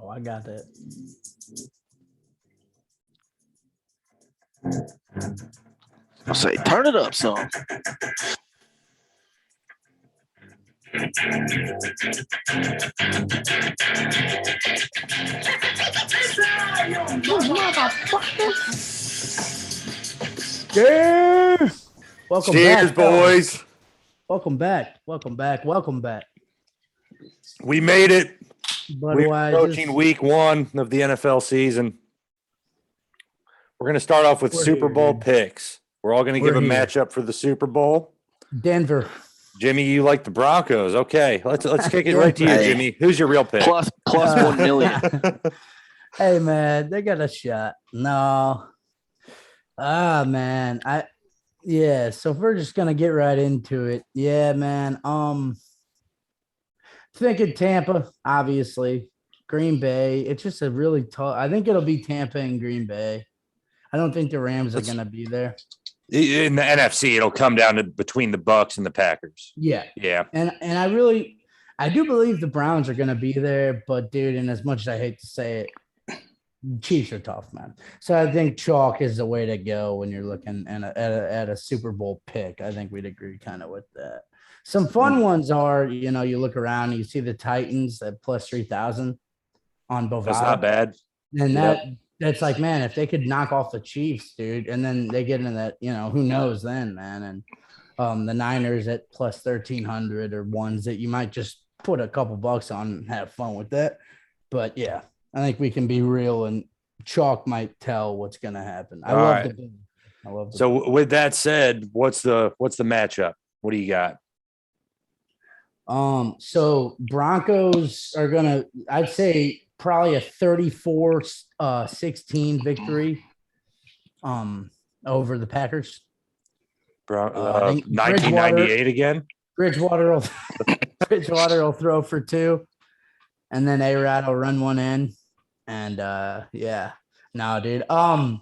Oh, I got that. I'll say, turn it up, son. Yeah. Welcome Cheers, back, fellas. boys. Welcome back. Welcome back. Welcome back. We made it. We're approaching Budweiser. week 1 of the NFL season. We're going to start off with We're Super here, Bowl dude. picks. We're all going to give We're a here. matchup for the Super Bowl. Denver. Jimmy, you like the Broncos. Okay, let's kick it right to you, Hey. Jimmy. Who's your real pick? Plus 1 million. Hey man, they got a shot. No. Man. So if we're just gonna get right into it. Yeah, man. Thinking Tampa, obviously. Green Bay. It's just a really tough. I think it'll be Tampa and Green Bay. I don't think the Rams are gonna be there. In the NFC, it'll come down to between the Bucks and the Packers. Yeah. Yeah. And I do believe the Browns are gonna be there, but dude, and as much as I hate to say it, Chiefs are tough, man. So I think chalk is the way to go when you're looking at a Super Bowl pick. I think we'd agree kind of with that. Some fun ones are, you look around and you see the Titans at plus 3,000 on Bovada. That's not bad. And that's like, man, if they could knock off the Chiefs, dude, and then they get into that, who knows then, man. And the Niners at plus 1,300 are ones that you might just put a couple bucks on and have fun with that. But yeah, I think we can be real, and chalk might tell what's going to happen. I love the So with that said, what's the matchup? What do you got? So Broncos are gonna, I'd say probably a 34-16 victory over the Packers. 1998 again. Bridgewater will throw for 2, and then A-Rod will run one in. And dude. God,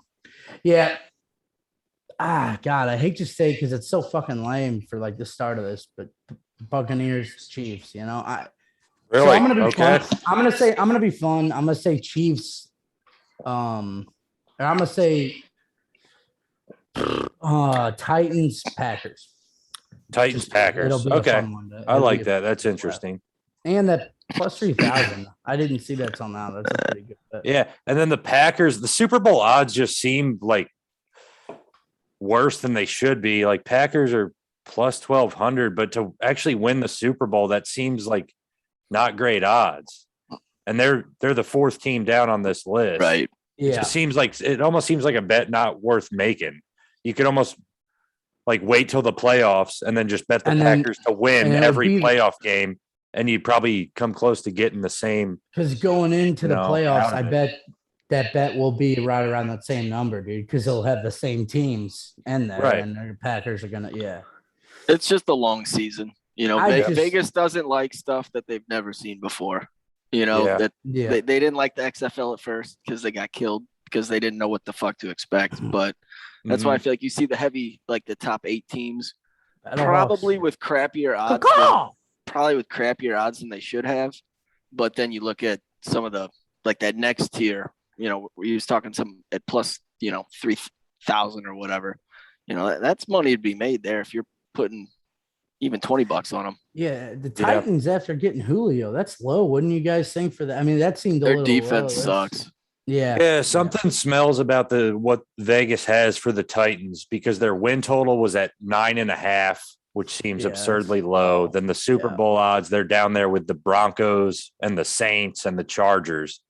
I hate to say because it's so fucking lame for like the start of this, but Buccaneers, Chiefs, Really? So I'm gonna be Okay. fun. I'm gonna be fun. I'm gonna say Chiefs. Or I'm gonna say Titans, Packers. Titans, Packers. It'll be a Okay. fun one. I like that. That's interesting. And that plus 3,000. I didn't see that till now. That's a pretty good bet. Yeah. And then the Packers, the Super Bowl odds just seem like worse than they should be. Like Packers are plus 1,200, but to actually win the Super Bowl, that seems like not great odds. And they're the 4th team down on this list. Right. Yeah. It almost seems like a bet not worth making. You could almost like wait till the playoffs and then just bet the Packers to win every playoff game, and you'd probably come close to getting the same. Because going into the playoffs, out of I it. bet that bet will be right around that same number, dude, because they'll have the same teams in there, Right. and the Packers are gonna, It's just a long season. Vegas doesn't like stuff that they've never seen before. That they didn't like the XFL at first because they got killed because they didn't know what the fuck to expect. But that's why I feel like you see the heavy, like the top 8 teams, probably with crappier odds. Than they should have. But then you look at some of the, like that next tier, we was talking some at plus, 3,000 or whatever. That's money to be made there if you're putting even $20 on them. Yeah, the Titans after getting Julio, that's low. Wouldn't you guys think for that? I mean, that seemed a Their little defense low. sucks. Yeah, something smells about what Vegas has for the Titans, because their win total was at 9.5, which seems absurdly low. Then the Super Bowl odds, they're down there with the Broncos and the Saints and the Chargers.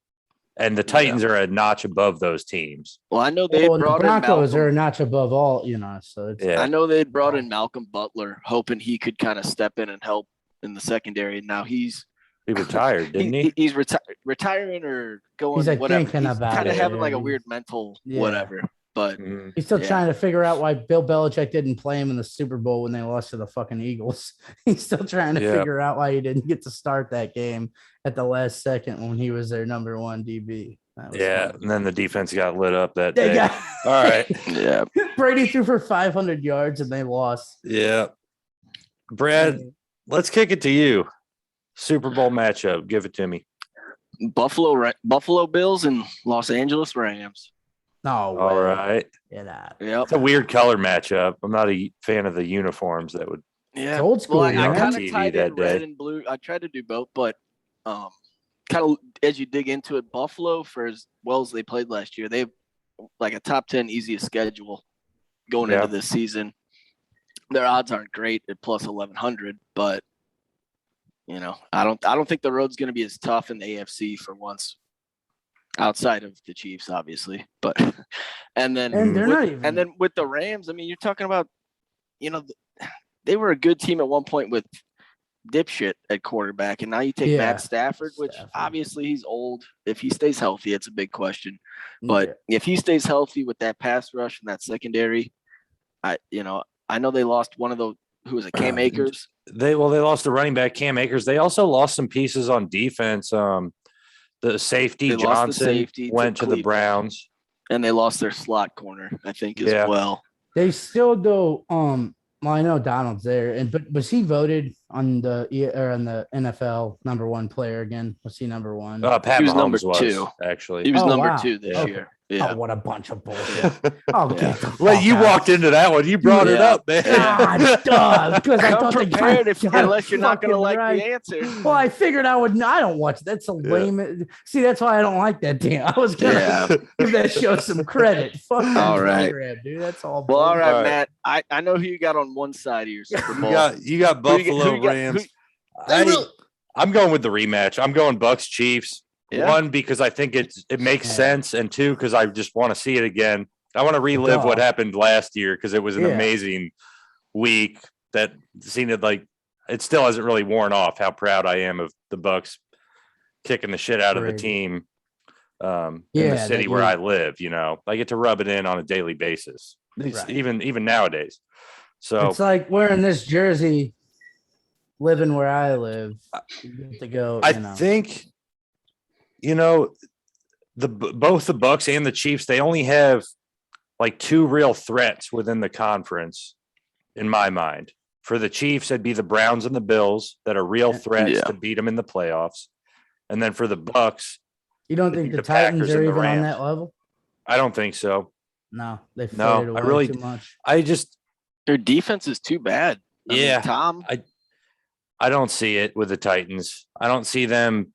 And the Titans are a notch above those teams. Well, I know they brought the Broncos in are a notch above all, so it's, I know they brought in Malcolm Butler, hoping he could kind of step in and help in the secondary. Now he retired, didn't he? He's retiring or going. He's like whatever. thinking about kind of it. having like a weird mental whatever. But he's still trying to figure out why Bill Belichick didn't play him in the Super Bowl when they lost to the fucking Eagles. He's still trying to figure out why he didn't get to start that game at the last second when he was their number 1 DB. Yeah, and then the defense got lit up that day. All right. Yeah. Brady threw for 500 yards and they lost. Yeah. Brad, let's kick it to you. Super Bowl matchup. Give it to me. Buffalo Bills and Los Angeles Rams. No way. All right. Yeah. Yep. It's a weird color matchup. I'm not a fan of the uniforms that would. Yeah. It's old school. Well, I kind TV of tied that in red day. and blue. I tried to do both, but kind of as you dig into it, Buffalo, for as well as they played last year, they have like a top 10 easiest schedule going into this season. Their odds aren't great at plus 1100, but I don't think the road's going to be as tough in the AFC for once, outside of the Chiefs, obviously. But and then with the Rams, I mean, you're talking about, they were a good team at one point with dipshit at quarterback, and now you take Matt Stafford, which obviously he's old. If he stays healthy, it's a big question. But if he stays healthy with that pass rush and that secondary, I know they lost one of those. Who was it? Cam Akers. They lost the running back Cam Akers. They also lost some pieces on defense. The safety Johnson went to the Browns, and they lost their slot corner, I think, as well. They still do. Well, I know Donald's there, but was he voted on the NFL number one player again? Was he number one? Pat he was Mahomes number two. Actually, he was number two this year. Yeah. Oh, what a bunch of bullshit! Okay, well, you walked into that one. You brought it up, man. God, because I thought prepared unless you're not going to like the answer. Well, I figured I would. I don't watch. That's a lame. See, that's why I don't like that team. I was gonna give that show some credit. Fuck all right, program, dude. That's all. Well, all right, Matt. I know who you got on one side of your Super Bowl. You got Buffalo Rams. I'm going with the rematch. I'm going Bucks Chiefs. Yeah. One, because I think it makes sense, and two, because I just want to see it again. I want to relive what happened last year because it was an amazing week that seemed like it still hasn't really worn off how proud I am of the Bucks kicking the shit out of the team in the city where I live. I get to rub it in on a daily basis, even nowadays. So it's like wearing this jersey, living where I live. You get to go. I think. Both the Bucks and the Chiefs, they only have like two real threats within the conference, in my mind. For the Chiefs, it'd be the Browns and the Bills that are real threats to beat them in the playoffs. And then for the Bucks, you don't think the Titans are even on that level? I don't think so. No, they faded away too much. Their defense is too bad. I mean, Tom. I don't see it with the Titans. I don't see them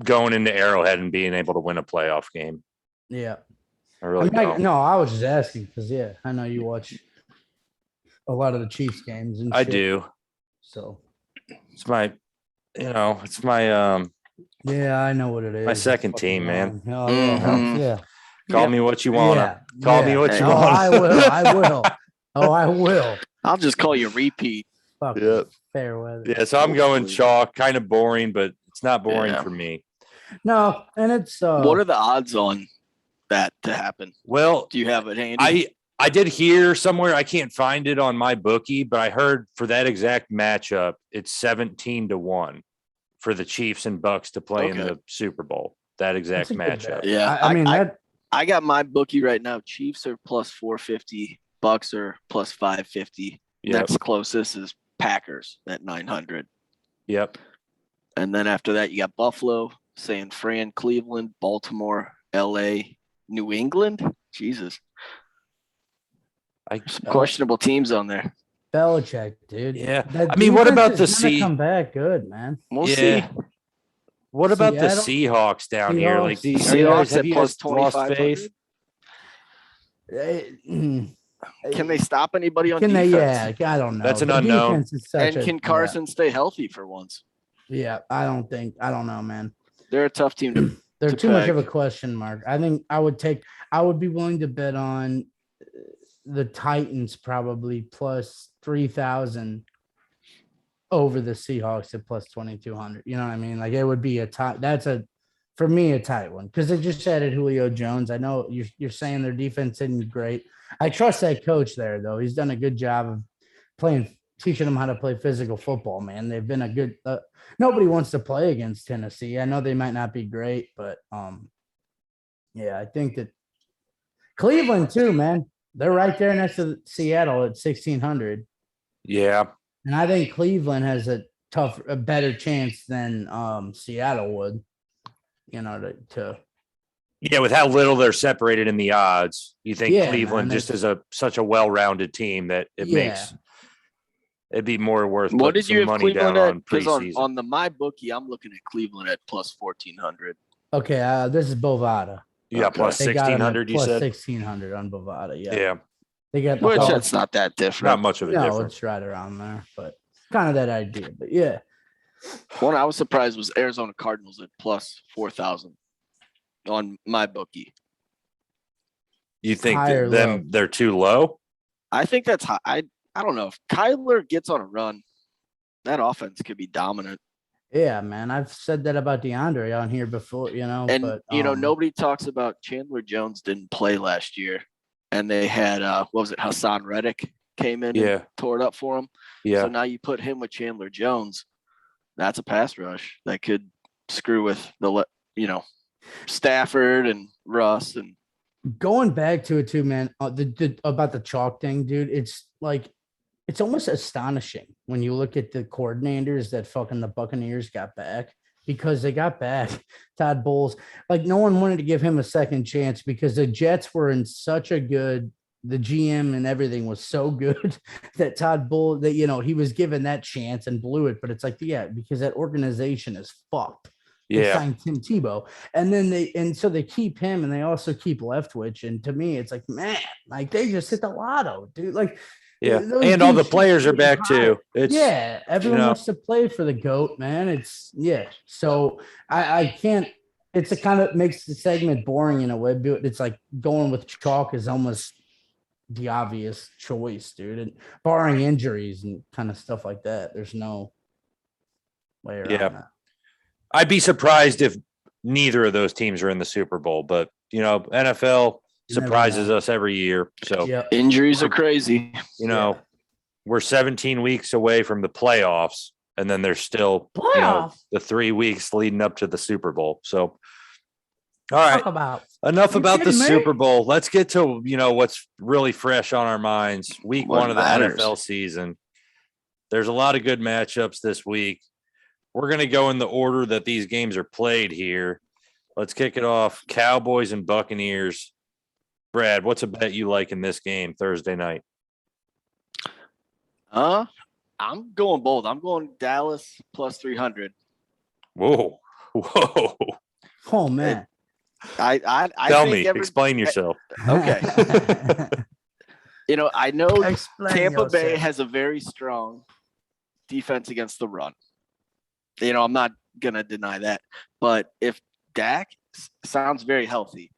going into Arrowhead and being able to win a playoff game. Yeah. I really don't. No, I was just asking because, I know you watch a lot of the Chiefs games. And I do. So. It's my. Yeah, I know what it is. My second team, man. Oh, yeah. Call me what you want. Call me what you want. I will. I will. I'll just call you repeat. Fair weather. Yeah, so I'm going chalk. Kind of boring, but it's not boring for me. No, and it's what are the odds on that to happen? Well, do you have it handy? I did hear somewhere, I can't find it on my bookie, but I heard for that exact matchup, it's 17-1 for the Chiefs and Bucks to play in the Super Bowl. That exact matchup. Yeah. I got my bookie right now. Chiefs are plus 450, Bucks are plus 550. Next closest is Packers at 900. Yep. And then after that, you got Buffalo, San Fran, Cleveland, Baltimore, LA, New England. Jesus. Some questionable teams on there. Belichick, dude. Yeah. I mean, what about the come back good, man. We'll see. What about the Seahawks down here? Like these Seahawks at plus 25. Can they stop anybody on defense? I don't know. That's an unknown. And can Carson stay healthy for once? Yeah, I don't know, man. They're a tough team to They're too much of a question mark. I think I would be willing to bet on the Titans probably plus 3,000 over the Seahawks at plus 2,200. You know what I mean? Like it would be a tight. That's for me a tight one because they just added Julio Jones. I know you're saying their defense isn't great. I trust that coach there though. He's done a good job of teaching them how to play physical football. Man, they've been a good. Nobody wants to play against Tennessee. I know they might not be great, but I think that Cleveland too, man. They're right there next to Seattle at 1,600. Yeah. And I think Cleveland has a better chance than Seattle would. to yeah, with how little they're separated in the odds, you think Cleveland man, just is such a well-rounded team that makes it'd be more worth what did you have money Cleveland down at? on Because preseason. on the MyBookie, I'm looking at Cleveland at plus 1,400. Okay, this is Bovada. Yeah, plus 1,600. You said 1,600 on Bovada. Yeah. Yeah. They got which that's not that different. Not much of a difference. It's right around there, but kind of that idea. But yeah. One I was surprised was Arizona Cardinals at plus 4,000 on MyBookie. You think they're too low? I think that's high. I don't know if Kyler gets on a run, that offense could be dominant. Yeah, man. I've said that about DeAndre on here before, And but, nobody talks about Chandler Jones didn't play last year, and they had Hassan Reddick came in and tore it up for him. Yeah. So now you put him with Chandler Jones. That's a pass rush that could screw with Stafford and Russ. And going back to it too, man, about the chalk thing, dude, it's like, it's almost astonishing when you look at the coordinators that fucking the Buccaneers got back, because they got back Todd Bowles. Like, no one wanted to give him a second chance because the Jets were in such a good, the GM and everything was so good that Todd Bowles, that, he was given that chance and blew it. But it's like, because that organization is fucked. They signed Tim Tebow, and then so they keep him, and they also keep Leftwich. And to me, it's like, man, like they just hit the lotto, dude. Like, and all the players are back too. It's, everyone wants to play for the GOAT, man. It's So I can't. It's a kind of makes the segment boring in a way. But it's like going with chalk is almost the obvious choice, dude. And barring injuries and kind of stuff like that, there's no way around that. I'd be surprised if neither of those teams are in the Super Bowl, but NFL surprises us every year. So injuries are crazy. We're 17 weeks away from the playoffs, and then there's still the 3 weeks leading up to the Super Bowl. So, all right, enough about the Super Bowl. Let's get to what's really fresh on our minds. Week 1 of the NFL season. There's a lot of good matchups this week. We're going to go in the order that these games are played here. Let's kick it off. Cowboys and Buccaneers. Brad, what's a bet you like in this game Thursday night? I'm going bold. I'm going Dallas plus 300. Whoa. Oh, man. I Tell me. Explain yourself. Okay. I know Tampa Bay has a very strong defense against the run. I'm not going to deny that. But if Dak sounds very healthy,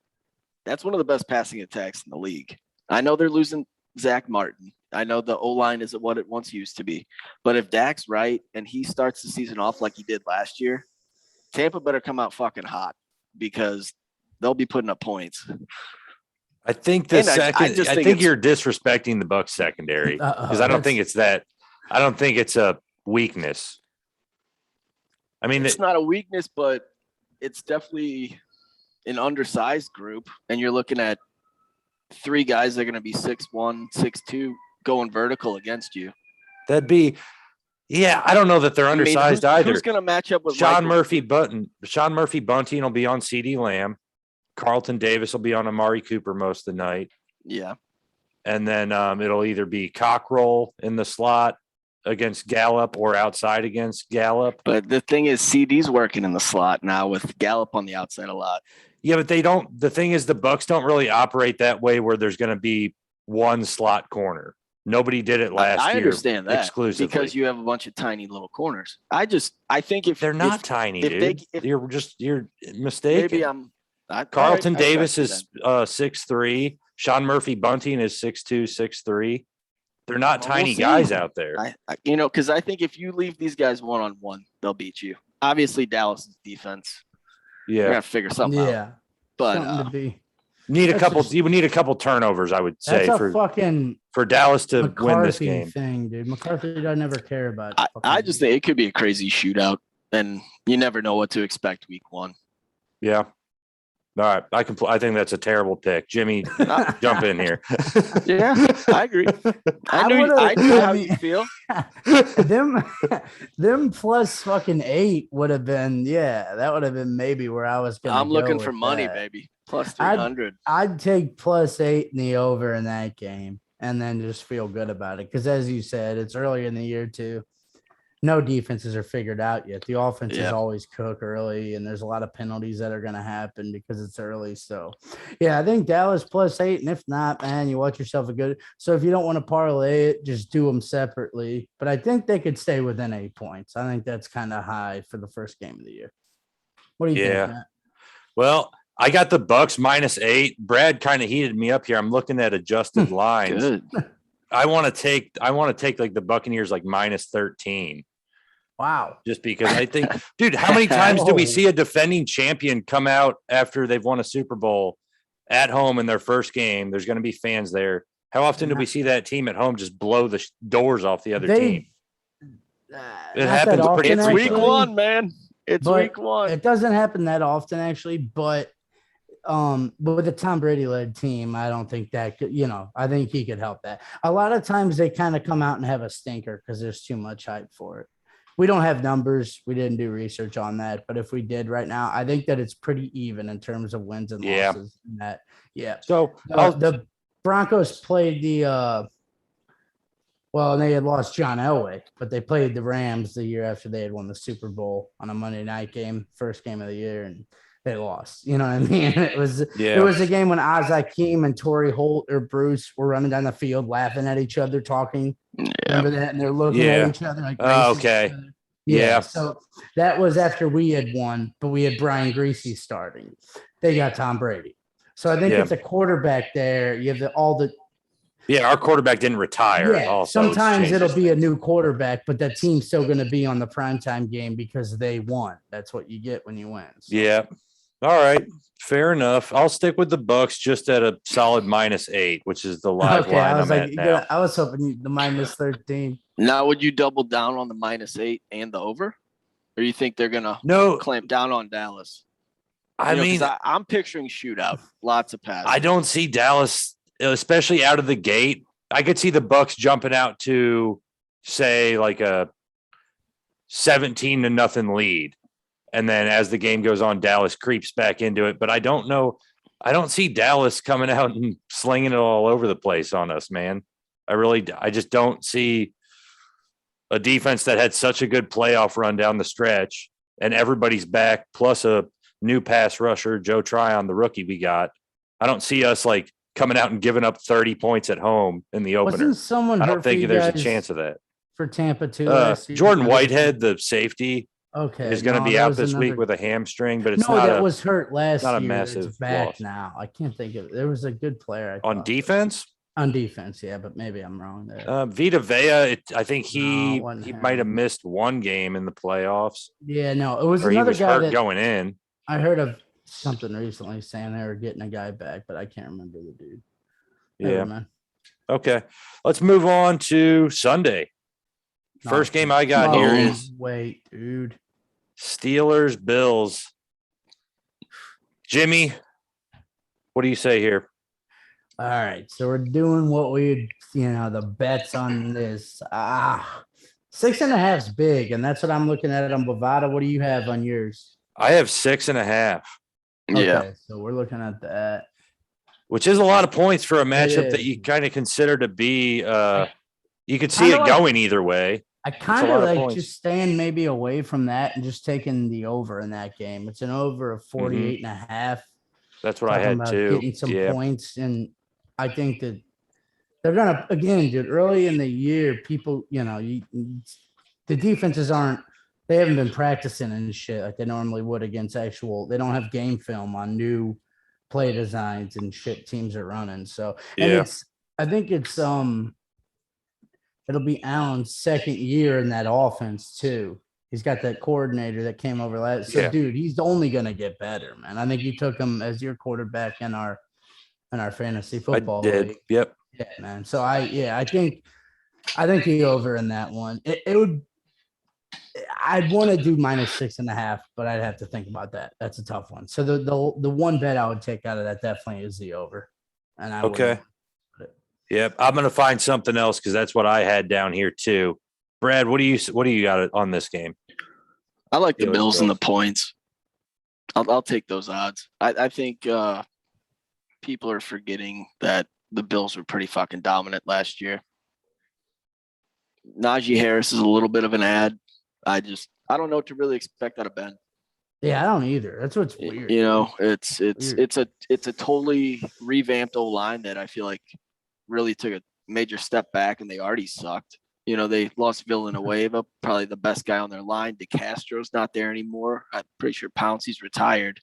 that's one of the best passing attacks in the league. I know they're losing Zach Martin. I know the O-line isn't what it once used to be. But if Dak's right and he starts the season off like he did last year, Tampa better come out fucking hot because they'll be putting up points. I think you're disrespecting the Bucs secondary because I don't think it's that. I don't think it's a weakness. I mean, it's not a weakness, but it's definitely an undersized group. And you're looking at 3 guys that are going to be 6'1", 6'2", going vertical against you. That'd be, I don't know that they're undersized either. Who's going to match up with Sean Murphy Bunting will be on CeeDee Lamb. Carlton Davis will be on Amari Cooper most of the night. Yeah. And then it'll either be Cockrell in the slot against Gallup or outside against Gallup. But the thing is, CD's working in the slot now with Gallup on the outside a lot. Yeah, but they don't. The thing is, the Bucs don't really operate that way where there's going to be one slot corner. Nobody did it last year. I understand that exclusively because you have a bunch of tiny little corners. I think if they're not tiny, dude, you're mistaken. Maybe Carlton Davis is 6'3". Sean Murphy Bunting is 6'2", 6'3". They're not tiny guys out there. Because I think if you leave these guys one-on-one, they'll beat you. Obviously, Dallas's defense. You're gonna figure something out. But you need a couple turnovers, I would say, for Dallas to McCarthy win this game. Thing, dude. McCarthy, I never care about. I just think it could be a crazy shootout, and you never know what to expect week 1. Yeah. All right, I think that's a terrible pick. Jimmy, jump in here. Yeah, I agree. I knew how you feel. them plus fucking 8 would have been, that would have been maybe where I was going to I'm looking for money, baby. Plus 300. I'd take plus 8 in the over in that game and then just feel good about it. Because as you said, it's early in the year too. No defenses are figured out yet. The offense is always cook early, and there's a lot of penalties that are going to happen because it's early. So, I think Dallas plus 8, and if not, man, you watch yourself a good. So if you don't want to parlay it, just do them separately. But I think they could stay within 8 points. I think that's kind of high for the first game of the year. What do you think, Matt? Well, I got the Bucks minus 8. Brad kind of heated me up here. I'm looking at adjusted lines. Good. I want to take like the Buccaneers like minus 13. Wow. Just because I think, dude, how many times do we see a defending champion come out after they've won a Super Bowl at home in their first game? There's going to be fans there. How often do we see that team at home just blow the doors off the other team? It happens pretty. It's week 1, man. It's week 1. It doesn't happen that often, actually, but with a Tom Brady led team, I don't think that could, I think he could help that. A lot of times they kind of come out and have a stinker because there's too much hype for it. We don't have numbers. We didn't do research on that, but if we did right now, I think that it's pretty even in terms of wins and losses. So the Broncos played they had lost John Elway, but they played the Rams the year after they had won the Super Bowl on a Monday night game, first game of the year, and they lost. You know what I mean? It was a game when Oz Hakeem and Torrey Holt or Bruce were running down the field laughing at each other, talking. Yeah. Remember that? And they're looking at each other like, okay. Yeah. So that was after we had won, but we had Brian Griese starting. They got Tom Brady. So I think it's a quarterback there. You have our quarterback didn't retire. Yeah, also, sometimes it'll be a new quarterback, but that team's still going to be on the primetime game because they won. That's what you get when you win. So. Yeah. All right. Fair enough. I'll stick with the Bucks just at a solid minus 8, which is the live line I'm at now. I was hoping the minus 13. Now, would you double down on the minus 8 and the over? Or you think they're going to clamp down on Dallas? I'm picturing shootout, lots of passes. I don't see Dallas, especially out of the gate. I could see the Bucks jumping out to, say, like a 17-0 lead. And then as the game goes on, Dallas creeps back into it. But I don't know. I don't see Dallas coming out and slinging it all over the place on us, man. I just don't see a defense that had such a good playoff run down the stretch and everybody's back, plus a new pass rusher, Joe Tryon, the rookie we got. I don't see us like coming out and giving up 30 points at home in the opener. I don't think there's a chance of that. For Tampa too. Jordan Whitehead, the safety. Okay, is going to be out this week with a hamstring, but it's was hurt last year. Not a massive it's back loss. Now. I can't think of it. There was a good player on defense. On defense, yeah, but maybe I'm wrong there. Vita Vea, I think he might have missed one game in the playoffs. Yeah, no, it was another guy hurt going in. I heard of something recently saying they were getting a guy back, but I can't remember the dude. Yeah. Okay, let's move on to Sunday. First game I got here is dude. Steelers, Bills. Jimmy, what do you say here? All right, so we're doing what the bets on this. 6.5 is big, and that's what I'm looking at on Bovada. What do you have on yours? I have 6.5. Okay, so we're looking at that. Which is a lot of points for a matchup that you kind of consider to be you could see it going either way. I kind of like just staying maybe away from that and just taking the over in that game. It's an over of 48.5. That's what I had too. Getting some points, and I think that they're gonna dude. Early in the year, people, the defenses they haven't been practicing and shit like they normally would against actual. They don't have game film on new play designs and shit teams are running. So I think it's it'll be Allen's second year in that offense too. He's got that coordinator that came over last. So, dude, he's only gonna get better, man. I think you took him as your quarterback in our fantasy football league. Yep. Yeah, man. So I think the over in that one. It would. I'd want to do -6.5, but I'd have to think about that. That's a tough one. So the one bet I would take out of that definitely is the over. And okay. Yep, I'm gonna find something else because that's what I had down here too. Brad, what do you got on this game? I like the Bills and the points. I'll take those odds. I think people are forgetting that the Bills were pretty fucking dominant last year. Najee Harris is a little bit of an ad. I don't know what to really expect out of Ben. Yeah, I don't either. That's what's weird. You know, it's a totally revamped O-line that I feel like really took a major step back, and they already sucked. You know, they lost Villanueva, probably the best guy on their line. DeCastro's not there anymore. I'm pretty sure Pouncey's retired.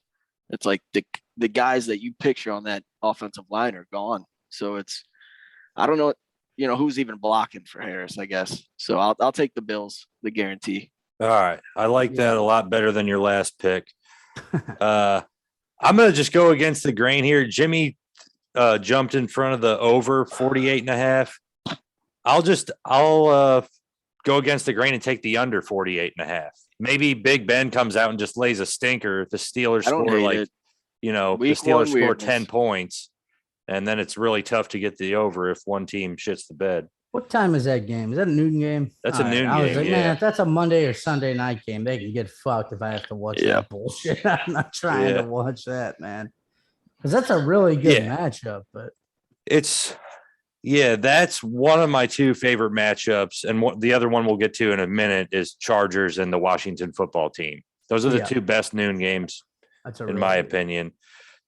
It's like the guys that you picture on that offensive line are gone. So I don't know, you know, who's even blocking for Harris, I guess. So I'll take the Bills, the guarantee. All right. I like that a lot better than your last pick. I'm going to just go against the grain here. Jimmy jumped in front of the over 48.5. I'll go against the grain and take the under 48.5. Maybe Big Ben comes out and just lays a stinker. If the Steelers score the Steelers score 10 points, and then it's really tough to get the over if one team shits the bed. What time is that game? Is that a noon game? That's a noon game. I was like, man, if that's a Monday or Sunday night game, they can get fucked if I have to watch that bullshit. I'm not trying to watch that, man. Because that's a really good matchup, but that's one of my two favorite matchups. And the other one we'll get to in a minute is Chargers and the Washington football team. Those are the two best noon games, in my opinion.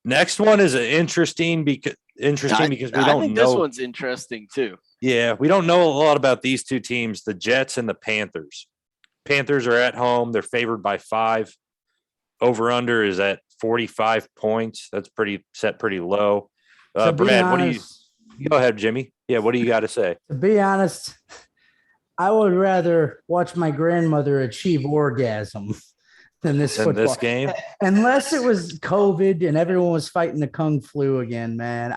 Next one is interesting because we don't know. I think this one's interesting too. Yeah, we don't know a lot about these two teams, the Jets and the Panthers. Panthers are at home. They're favored by 5. Over-under is at 45 points. That's pretty low. Brad, what do you – go ahead, Jimmy. Yeah, what do you got to say? To be honest, I would rather watch my grandmother achieve orgasm than this game. Unless it was COVID and everyone was fighting the Kung flu again, man.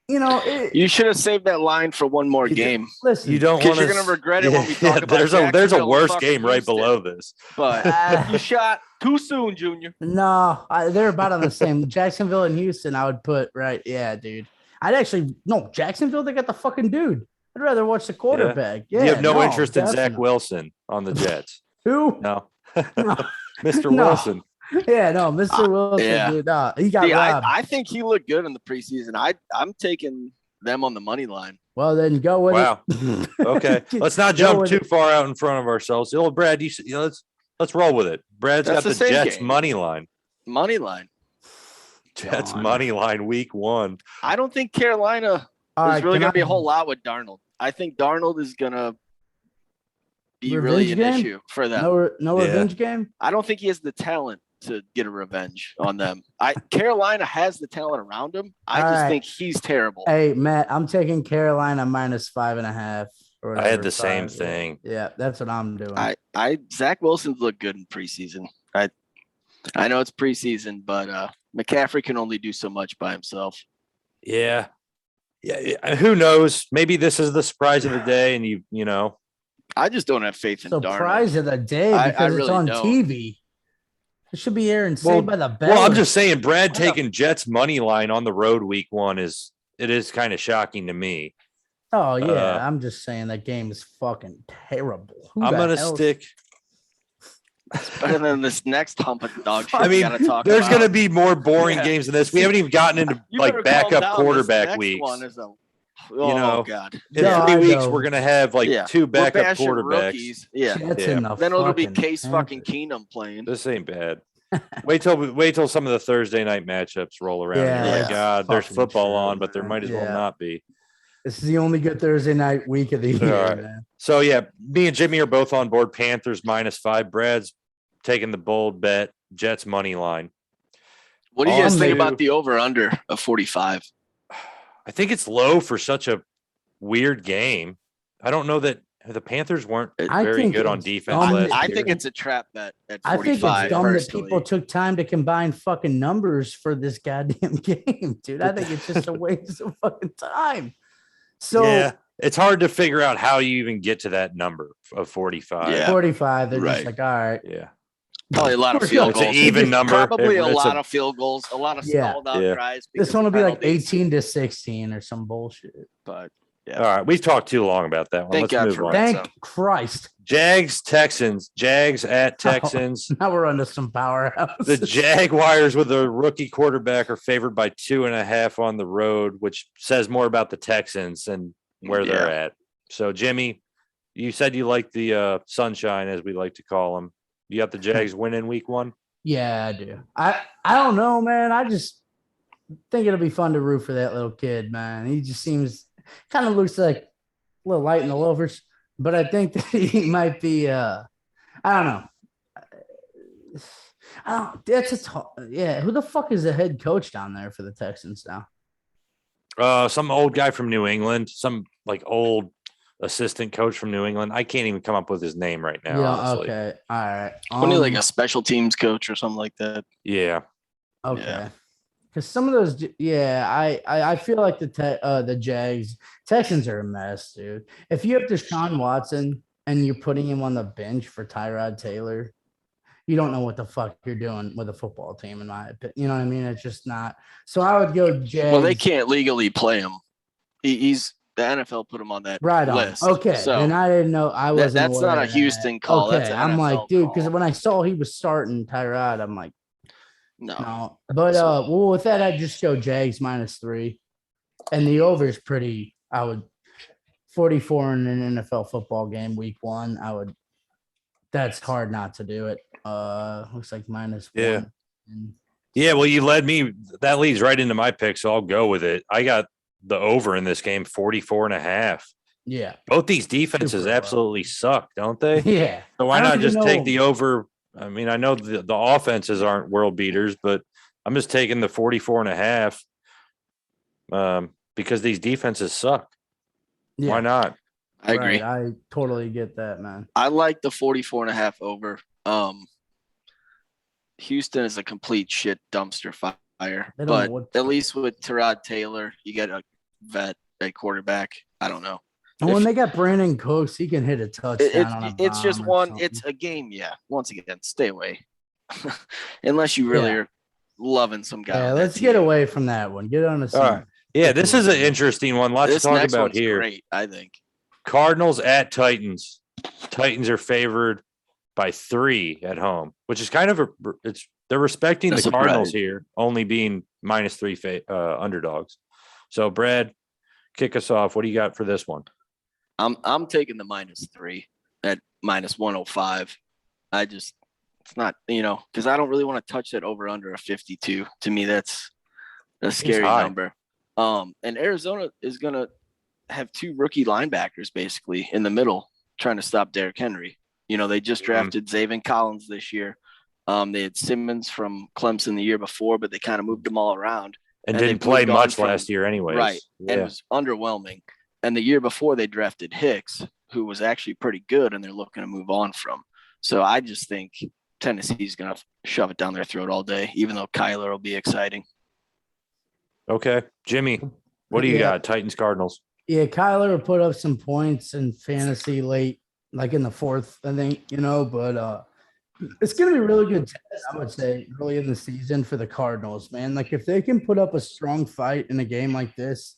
You should have saved that line for one more game. Listen, you don't want you're going to regret it when we talk about there's a worse game right below this. But you shot too soon, Junior. No, they're about on the same. Jacksonville and Houston, I would put right. Yeah, dude. Jacksonville, they got the fucking dude. I'd rather watch the quarterback. Yeah, you have no interest in Zach Wilson on the Jets. Who? No. Mr. Wilson. Yeah, no, Mr. Wilson. Dude, he got robbed. I think he looked good in the preseason. I'm taking them on the money line. Well, then go with it. Okay, let's not jump too far out in front of ourselves. Old Brad, let's roll with it. Brad's got the Jets game. Money line. Money line. Jets money line week 1. I don't think Carolina is really going to be a whole lot with Darnold. I think Darnold is going to be really an issue for them. No revenge game? I don't think he has the talent to get a revenge on them. Carolina has the talent around him. I just think he's terrible. Hey, Matt, I'm taking Carolina -5.5. I had the same thing. Yeah, that's what I'm doing. Zach Wilson's looked good in preseason. I know it's preseason, but McCaffrey can only do so much by himself. Yeah. Who knows? Maybe this is the surprise of the day, and you know. I just don't have faith in Darnold. Surprise of the day because it's on TV. It should be airing Saved by the Bell. Well, I'm just saying, Brad taking Jets money line on the road week 1 is kind of shocking to me. Oh yeah, I'm just saying that game is fucking terrible. I'm gonna stick. It's better than this next hump of dog shit. I mean, there's going to be more boring games than this. We haven't even gotten into backup quarterback weeks. God! In 3 weeks, we're going to have 2 backup quarterbacks. Then it'll be Case fucking Keenum playing. This ain't bad. Wait till some of the Thursday night matchups roll around. Yeah, God, there's football on, but there might as well not be. This is the only good Thursday night week of the year. Right. Man. So me and Jimmy are both on board. Panthers -5. Brad's taking the bold bet. Jets money line. What do you guys think about the over/under of 45? I think it's low for such a weird game. I don't know that the Panthers weren't very good on defense. I think it's a trap bet at 45. I think it's dumb that people took time to combine fucking numbers for this goddamn game, dude. I think it's just a waste of fucking time. So it's hard to figure out how you even get to that number of 45. Yeah. 45. They're just like, all right. Yeah. Probably a lot of field goals. It's an even number. Probably a lot of field goals, a lot of stalled out drives. This one will be like 18-16 or some bullshit. But all right, we've talked too long about that one. Let's move on. Thank Christ. Jags at Texans. Now we're under some powerhouse. The Jaguars with a rookie quarterback are favored by 2.5 on the road, which says more about the Texans and where they're at. So, Jimmy, you said you like the sunshine, as we like to call them. You got the Jags winning week 1? Yeah, I do. I don't know, man. I just think it'll be fun to root for that little kid, man. He just kind of looks like a little light in the loafers, but I think that he might be I don't know. Who the fuck is the head coach down there for the Texans now? Some old guy from New England, some like old assistant coach from New England. I can't even come up with his name right now. Yeah, honestly. okay. All right. Only like a special teams coach or something like that. Yeah. Okay. Yeah. Because some of those, I feel like the Texans are a mess, dude. If you have Deshaun Watson and you're putting him on the bench for Tyrod Taylor, you don't know what the fuck you're doing with a football team, in my opinion. You know what I mean? It's just not. So I would go Jags. Well, they can't legally play him. He's the NFL put him on that list. Okay, so and I didn't know. I wasn't. That's not a Houston call. Okay, that's an I'm NFL like, dude, because call. when I saw he was starting Tyrod, I'm like, no. But with that, I'd just go Jags -3, and the over is pretty. I would 44 in an NFL football game week 1. I would. That's hard not to do it. Looks like -1. Yeah. Yeah. Well, you led me. That leads right into my pick, so I'll go with it. I got the over in this game, 44.5. Yeah. Both these defenses absolutely suck, don't they? Yeah. So why not just take the over? I mean, I know the offenses aren't world beaters, but I'm just taking the 44.5 because these defenses suck. Yeah. Why not? I agree. I totally get that, man. I like the 44.5 over. Houston is a complete shit dumpster fire, but at least with Tyrod Taylor, you get a vet at quarterback. I don't know. And when they got Brandon Cooks, he can hit a touchdown. It's just one. It's a game. Yeah. Once again, stay away. Unless you really are loving some guy. Yeah, let's get away from that one. Get on the side. All right. Yeah, this is an interesting one. Lots to talk about here. Great, I think. Cardinals at Titans. Titans are favored by 3 at home, which is kind of they're respecting the Cardinals here, only being -3 underdogs. So, Brad, kick us off. What do you got for this one? I'm taking the -3 at -105. It's not, because I don't really want to touch that over under a 52. To me, that's a scary number. And Arizona is going to have 2 rookie linebackers basically in the middle trying to stop Derrick Henry. They just drafted Zaven Collins this year. They had Simmons from Clemson the year before, but they kind of moved them all around. And didn't play much last year anyways. Right. Yeah. And it was underwhelming. And the year before they drafted Hicks, who was actually pretty good, and they're looking to move on from. So I just think Tennessee's going to shove it down their throat all day, even though Kyler will be exciting. Okay. Jimmy, what do you got? Titans, Cardinals. Yeah, Kyler will put up some points in fantasy late, like in the 4th, I think, but it's going to be a really good test, I would say, early in the season for the Cardinals, man. Like, if they can put up a strong fight in a game like this,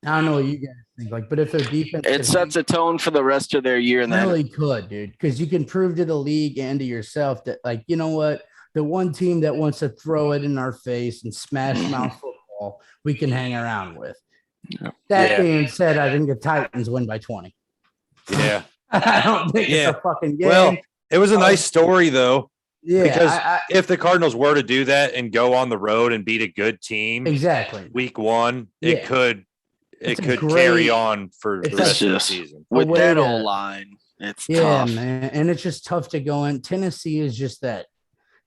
I don't know what you guys think, but if their defense, it sets a tone for the rest of their year. And really could, dude, because you can prove to the league and to yourself that, like, you know what, the one team that wants to throw it in our face and smash mouth football, we can hang around with. Yeah. That being said, I think the Titans win by 20. Yeah, I don't think it's a fucking game. Well, it was a nice story though. Yeah, because if the Cardinals were to do that and go on the road and beat a good team, exactly, week 1, it could carry on for the rest of the season. With that old line, it's tough. Man, and it's just tough to go in. Tennessee is just that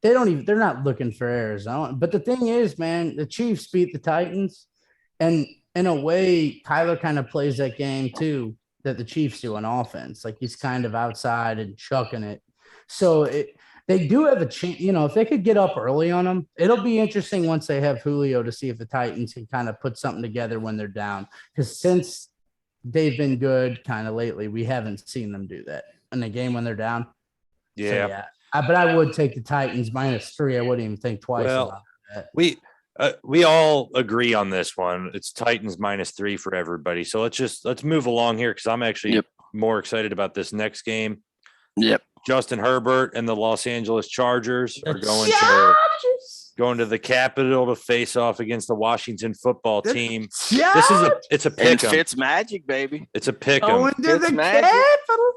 they're not looking for Arizona. But the thing is, man, the Chiefs beat the Titans, and in a way, Kyler kind of plays that game too that the Chiefs do on offense. Like, he's kind of outside and chucking it. So they do have a chance, if they could get up early on them, it'll be interesting once they have Julio to see if the Titans can kind of put something together when they're down. Because since they've been good kind of lately. We haven't seen them do that in the game when they're down. Yeah. So, yeah. But I would take the Titans -3. I wouldn't even think twice about that. We all agree on this one. It's Titans -3 for everybody. So let's move along here because I'm actually more excited about this next game. Yep. Justin Herbert and the Los Angeles Chargers are going to the Capitol to face off against the Washington football team. It's a pick 'em. Fitz magic, baby. It's a pick 'em. Going to the Capitol.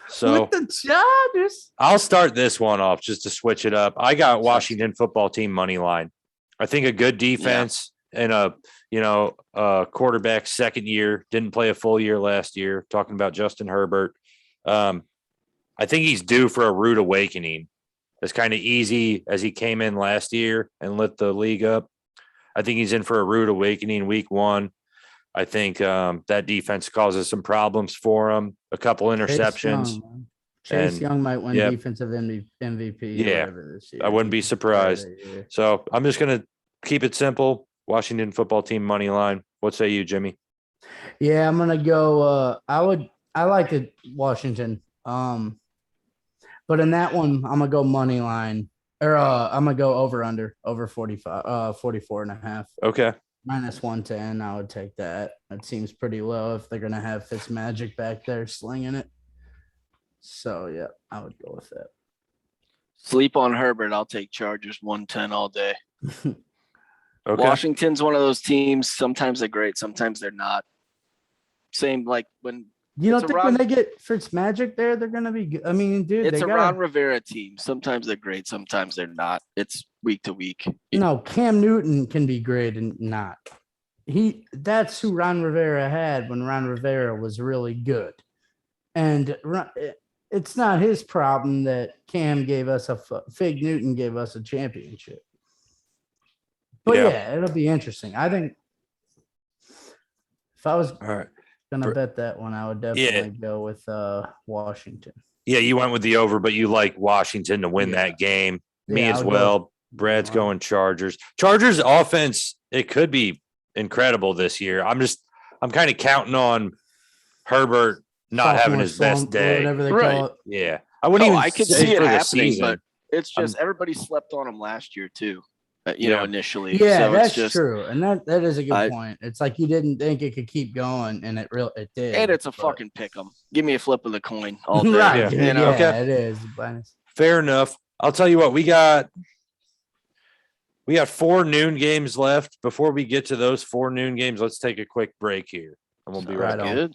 So with the Chargers. I'll start this one off just to switch it up. I got Washington football team money line. I think a good defense and a quarterback second year, didn't play a full year last year. Talking about Justin Herbert. I think he's due for a rude awakening. As kind of easy as he came in last year and lit the league up. I think he's in for a rude awakening week 1. I think that defense causes some problems for him. A couple interceptions. Chase Young might win defensive MVP. Yeah, this year. I wouldn't be surprised. So I'm just going to keep it simple. Washington football team money line. What say you, Jimmy? Yeah, I'm going to go. I like it, Washington. But in that one, I'm gonna go money line, or I'm gonna go over 45, 44.5. Okay. -110. I would take that. That seems pretty low if they're gonna have Fitzmagic back there slinging it. So yeah, I would go with that. Sleep on Herbert. I'll take Chargers 110 all day. Okay. Washington's one of those teams. Sometimes they're great, sometimes they're not. Same like when. You don't think when they get Fitzmagic there, they're going to be good? I mean, dude, it's a Ron Rivera team. Sometimes they're great. Sometimes they're not. It's week to week. No, Cam Newton can be great and not. That's who Ron Rivera had when Ron Rivera was really good. And it's not his problem that Cam gave us Fig Newton gave us a championship. But yeah, it'll be interesting. I think if I was gonna bet that one, I would definitely go with Washington. Yeah, you went with the over, but you like Washington to win that game. Me as well. Brad's going Chargers. Chargers offense, it could be incredible this year. I'm kind of counting on Herbert not having his best day. Whatever they call it. Yeah. I could see it happening, but it's just everybody slept on him last year too. Initially. Yeah, so that's true. And that is a good point. It's like you didn't think it could keep going, and it did. And it's a fucking pick 'em. Give me a flip of the coin all day. Right. Yeah, it is. Fair enough. I'll tell you what, we got 4 noon games left. Before we get to those 4 noon games, let's take a quick break here. And we'll be right back. Good.